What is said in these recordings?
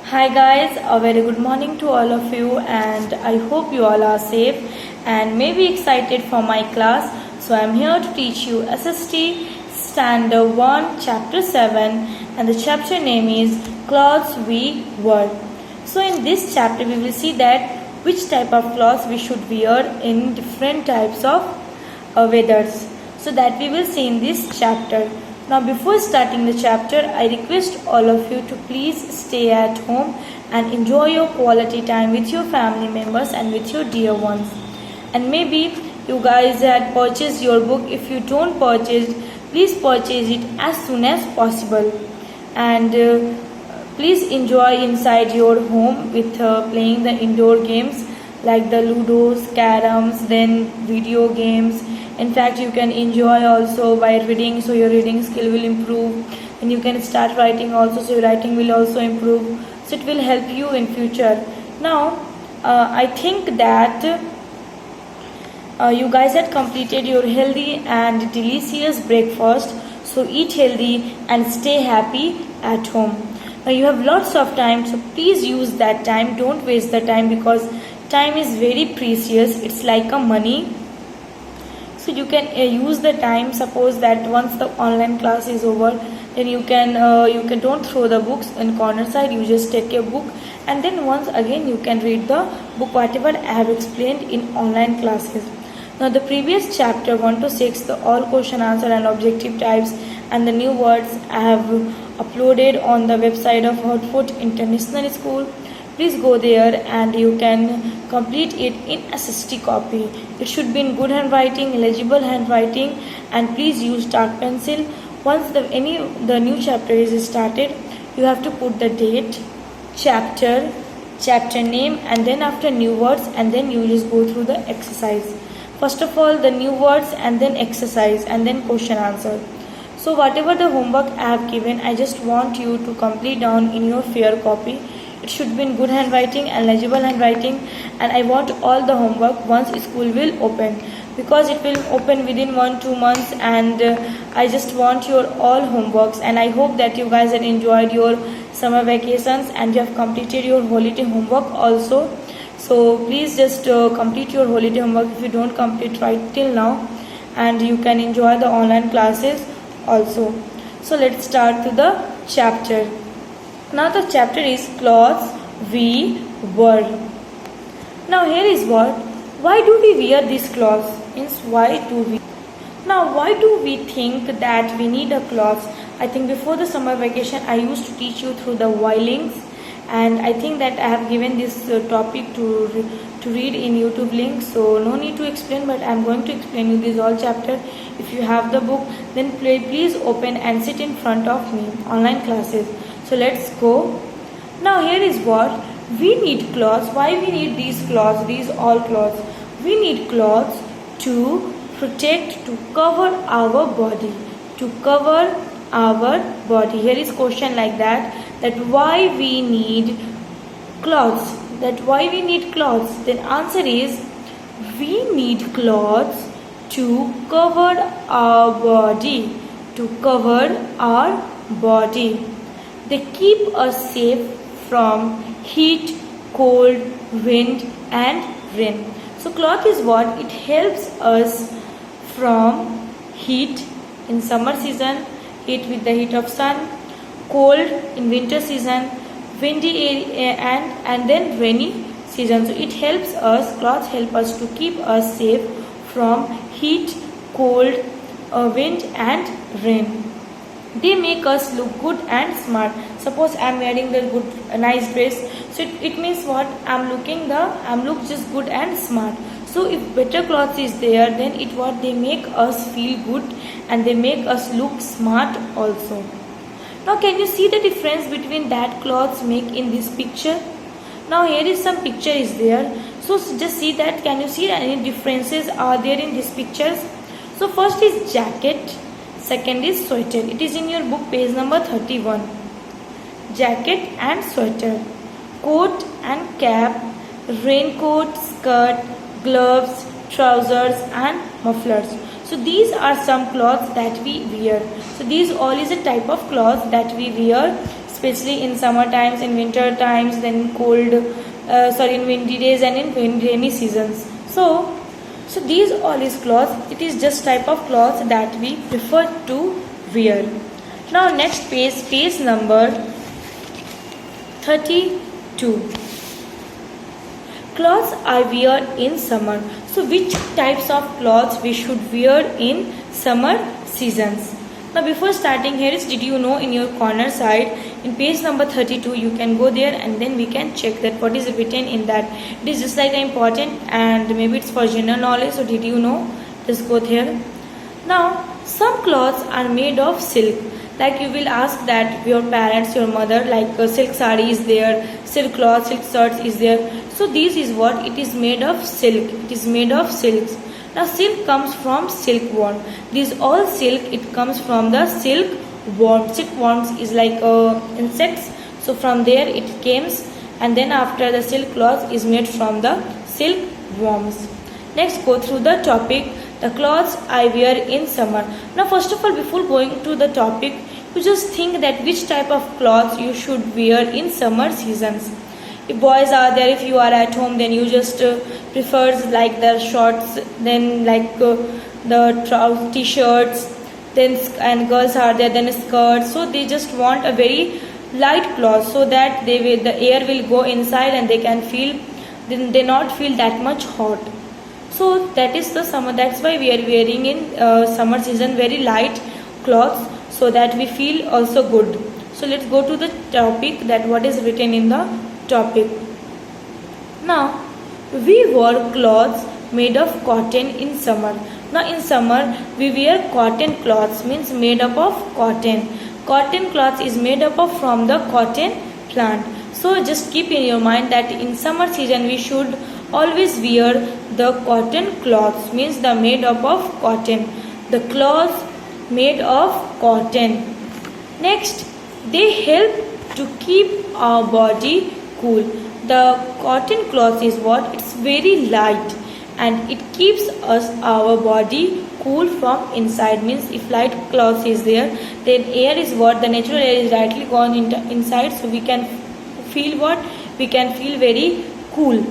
Hi guys, a very good morning to all of you, and I hope you all are safe and maybe excited for my class. So I'm here to teach you SST Standard 1 Chapter 7, and the chapter name is Clothes We Wear. So in this chapter we will see that which type of clothes we should wear in different types of weathers. So that we will see in this chapter. Now before starting the chapter, I request all of you to please stay at home and enjoy your quality time with your family members and with your dear ones. And maybe you guys had purchased your book. If you don't purchase, please purchase it as soon as possible. And please enjoy inside your home with playing the indoor games like the ludos, caroms, then video games. In fact, you can enjoy also by reading, so your reading skill will improve, and you can start writing also, so your writing will also improve. So it will help you in future. Now I think that you guys had completed your healthy and delicious breakfast, so eat healthy and stay happy at home. Now you have lots of time, so please use that time. Don't waste the time, because time is very precious. It's like a money. So you can use the time. Suppose that once the online class is over, then you can don't throw the books in corner side. You just take a book, and then once again you can read the book whatever I have explained in online classes. Now the previous chapter 1 to 6, the all question answer and objective types and the new words I have uploaded on the website of Hartford International School. Please go there and you can complete it in SST copy. It should be in good handwriting, legible handwriting, and please use dark pencil. Once the new chapter is started, you have to put the date, chapter name, and then after new words, and then you just go through the exercise. First of all, the new words, and then exercise, and then question answer. So whatever the homework I have given, I just want you to complete down in your fair copy. It should be in good handwriting and legible handwriting, and I want all the homework once school will open, because it will open within 1-2 months, and I just want your all homeworks. And I hope that you guys have enjoyed your summer vacations and you have completed your holiday homework also. So please just complete your holiday homework if you don't complete right till now, and you can enjoy the online classes also. So let's start to the chapter. Now the chapter is Clothes We Wear. Now here is what. Why do we wear these clothes? Means why do we? Now why do we think that we need a clothes? I think before the summer vacation I used to teach you through the why links, and I think that I have given this topic to read in YouTube link, so no need to explain, but I am going to explain you this all chapter. If you have the book, then please open and sit in front of me, online classes. So let's go. Now here is what we need clothes. Why we need these clothes? These all clothes. We need clothes to protect, to cover our body. To cover our body. Here is question like that. That why we need clothes. That why we need clothes. Then answer is we need clothes to cover our body. To cover our body. They keep us safe from heat, cold, wind and rain. So cloth is what? It helps us from heat in summer season, heat with the heat of sun, cold in winter season, windy and then rainy season. So it helps us, clothes help us to keep us safe from heat, cold, wind and rain. They make us look good and smart. Suppose I am wearing the nice dress, so it means what? I am look just good and smart. So if better clothes is there, then they make us feel good and they make us look smart also. Now can you see the difference between that clothes make in this picture? Now here is some picture is there. So just see that. Can you see any differences are there in these pictures? So first is jacket. Second is sweater. It is in your book page number 31. Jacket and sweater. Coat and cap. Raincoat, skirt, gloves, trousers and mufflers. So these are some clothes that we wear. So these all is a type of clothes that we wear, especially in summer times, in winter times, then in cold, in windy days and in rainy seasons. So these all is clothes. It is just type of clothes that we prefer to wear. Now next page number 32. Clothes I wear in summer. So which types of clothes we should wear in summer seasons? Now before starting, here is, did you know, in your corner side in page number 32 you can go there and then we can check that what is written in that. It is just like important and maybe it's for general knowledge. So did you know? Just go there. Now some clothes are made of silk. Like you will ask that your parents, your mother, like silk sari is there, silk cloth, silk shirts is there. So this is what it is made of, silk. It is made of silks. Now silk comes from silkworm. This all silk, it comes from the silkworm. Silkworms is like insects. So from there it comes, and then after the silk cloth is made from the silkworms. Next, go through the topic, the clothes I wear in summer. Now first of all, before going to the topic, you just think that which type of clothes you should wear in summer seasons. If boys are there, if you are at home, then you just prefers like the shorts, then like the trousers, t-shirts, then and girls are there, then skirts. So they just want a very light cloth so that the air will go inside and they can feel, then they not feel that much hot. So that is the summer. That's why we are wearing in summer season very light clothes so that we feel also good. So let's go to the topic, that what is written in the topic. Now we wear clothes made of cotton in summer. Now in summer we wear cotton cloths, means made up of cotton. Cotton cloth is made up of from the cotton plant. So just keep in your mind that in summer season we should always wear the cotton cloths, means the made up of cotton, the cloths made of cotton. Next, they help to keep our body cool. The cotton cloth is what? It's very light and it keeps our body cool from inside. Means if light cloth is there, then air is what? The natural air is directly gone inside, so we can feel what? We can feel very cool.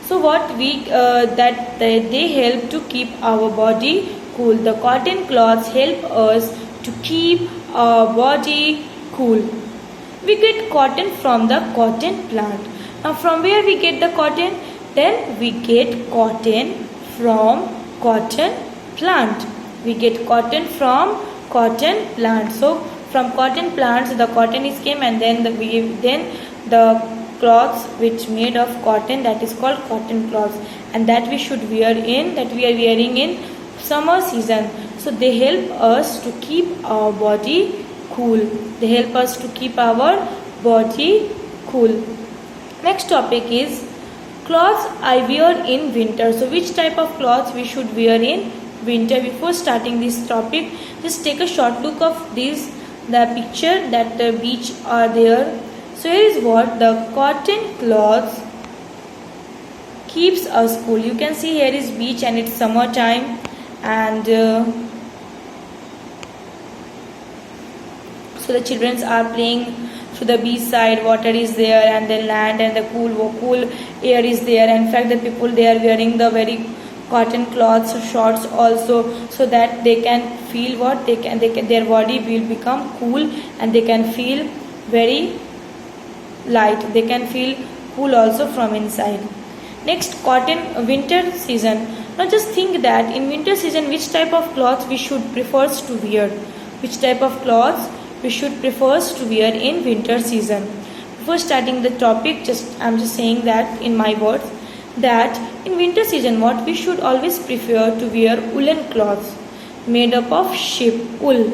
So what they help to keep our body cool. The cotton cloths help us to keep our body cool. We get cotton from the cotton plant. Now from where we get the cotton? Then we get cotton from cotton plant. We get cotton from cotton plant. So from cotton plants the cotton is came, and then the cloths which made of cotton, that is called cotton cloths, and that we should wear in, that we are wearing in summer season. So they help us to keep our body cool. They help us to keep our body cool. Next topic is clothes I wear in winter. So which type of clothes we should wear in winter? Before starting this topic, just take a short look of the picture that the beach are there. So here is what the cotton cloths keeps us cool. You can see here is beach and it's summer time, and so the children are playing to the beach side. Water is there and then land and the cool air is there. In fact, the people, they are wearing the very cotton cloths, shorts also, so that they can feel what? Their body will become cool and they can feel very light. They can feel cool also from inside. Next, cotton winter season. Now just think that in winter season which type of clothes we should prefer to wear. Which type of clothes we should prefer to wear in winter season. Before starting the topic, I'm just saying that in my words, that in winter season what we should always prefer to wear woolen cloths made up of sheep wool,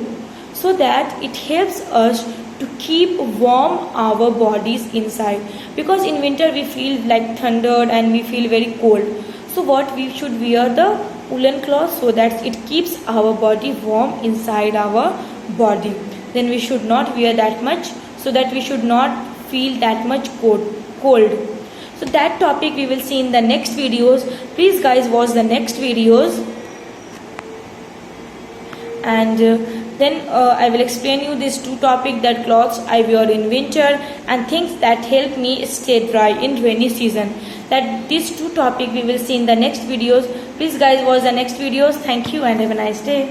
so that it helps us to keep warm our bodies inside, because in winter we feel like thundered and we feel very cold. So what we should wear the woolen cloth so that it keeps our body warm inside our body. Then we should not wear that much, so that we should not feel that much cold. So that topic we will see in the next videos. Please guys watch the next videos, and Then I will explain you these two topics, that clothes I wear in winter and things that help me stay dry in rainy season. That these two topics we will see in the next videos. Please guys watch the next videos. Thank you and have a nice day.